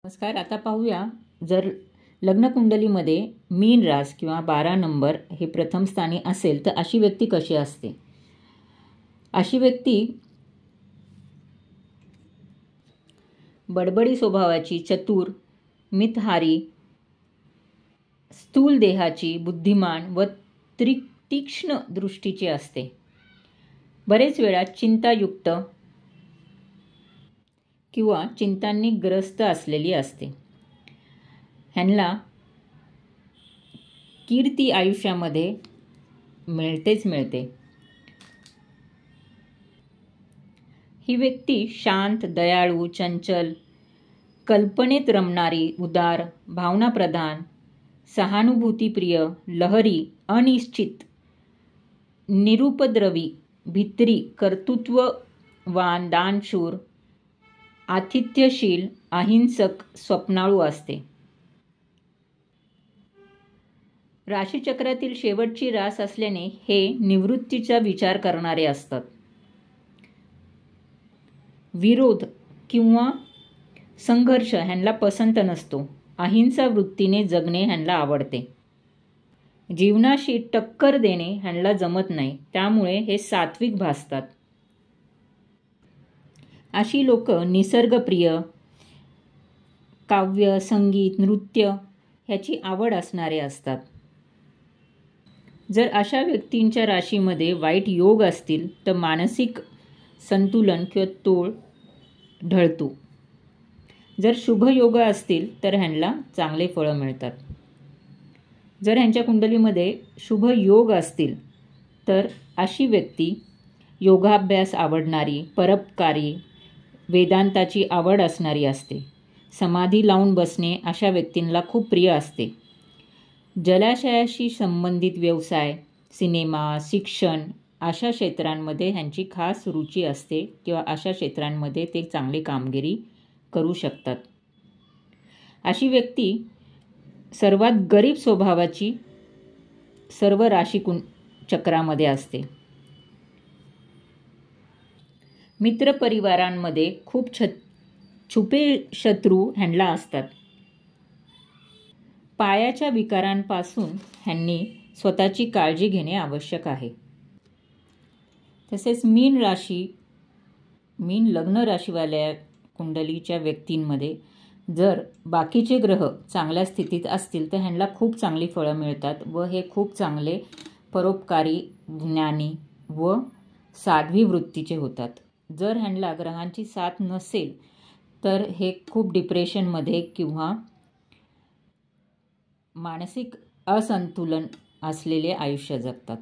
नमस्कार. आता पाहूया, जर लग्न कुंडलीमध्ये मीन रास किंवा 12 नंबर हे प्रथम स्थानी असेल तर अशी व्यक्ती कशी असते. अशी व्यक्ती बडबडी स्वभावाची, चतुर, मितहारी, स्थूल देहाची, बुद्धिमान व तीक्ष्ण दृष्टीची असते. बरेच वेळा चिंतायुक्त किंवा चिंतांनी ग्रस्त असलेली असते. ह्यांना कीर्ती आयुष्यामध्ये मिळतेच मिळते. ही व्यक्ती शांत, दयाळू, चंचल, कल्पनेत रमणारी, उदार, भावनाप्रधान, सहानुभूतीप्रिय, लहरी, अनिश्चित, निरुपद्रवी, भित्री, कर्तृत्ववान, दानशूर, आतिथ्यशील, अहिंसक, स्वप्नाळू असते. राशीचक्रातील शेवटची रास असल्याने हे निवृत्तीचा विचार करणारे असतात. विरोध किंवा संघर्ष ह्यांना पसंत नसतो. अहिंसा वृत्तीने जगणे ह्यांना आवडते. जीवनाशी टक्कर देणे ह्यांना जमत नाही, त्यामुळे हे सात्विक भासतात. अशी लोक निसर्गप्रिय, काव्य, संगीत, नृत्य ह्याची आवड असणारे असतात. जर अशा व्यक्तींच्या राशीमध्ये वाईट योग असतील तर मानसिक संतुलन किंवा तोल ढळतो. जर शुभ योग असतील तर ह्यांना चांगले फळं मिळतात. जर ह्यांच्या कुंडलीमध्ये शुभ योग असतील तर अशी व्यक्ती योगाभ्यास आवडणारी, परोपकारी, वेदांताची आवड असणारी असते. समाधी लावून बसणे अशा व्यक्तींना खूप प्रिय असते. जलाशयाशी संबंधित व्यवसाय, सिनेमा, शिक्षण अशा क्षेत्रांमध्ये ह्यांची खास रुची असते किंवा अशा क्षेत्रांमध्ये ते चांगली कामगिरी करू शकतात. अशी व्यक्ती सर्वात गरीब स्वभावाची सर्व राशी चक्रामध्ये असते. मित्रपरिवारांमध्ये खूप छुपे शत्रू ह्यांना असतात. पायाच्या विकारांपासून ह्यांनी स्वतःची काळजी घेणे आवश्यक आहे. तसेच मीन लग्न राशीवाल्या कुंडलीच्या व्यक्तींमध्ये जर बाकीचे ग्रह चांगल्या स्थितीत असतील तर ह्यांना खूप चांगली फळं मिळतात व हे खूप चांगले परोपकारी, ज्ञानी व साध्वी वृत्तीचे होतात. जर ह्यांना ग्रहांची साथ नसेल तर हे खूप डिप्रेशनमध्ये किंवा मानसिक असंतुलन असलेले आयुष्य जगतात.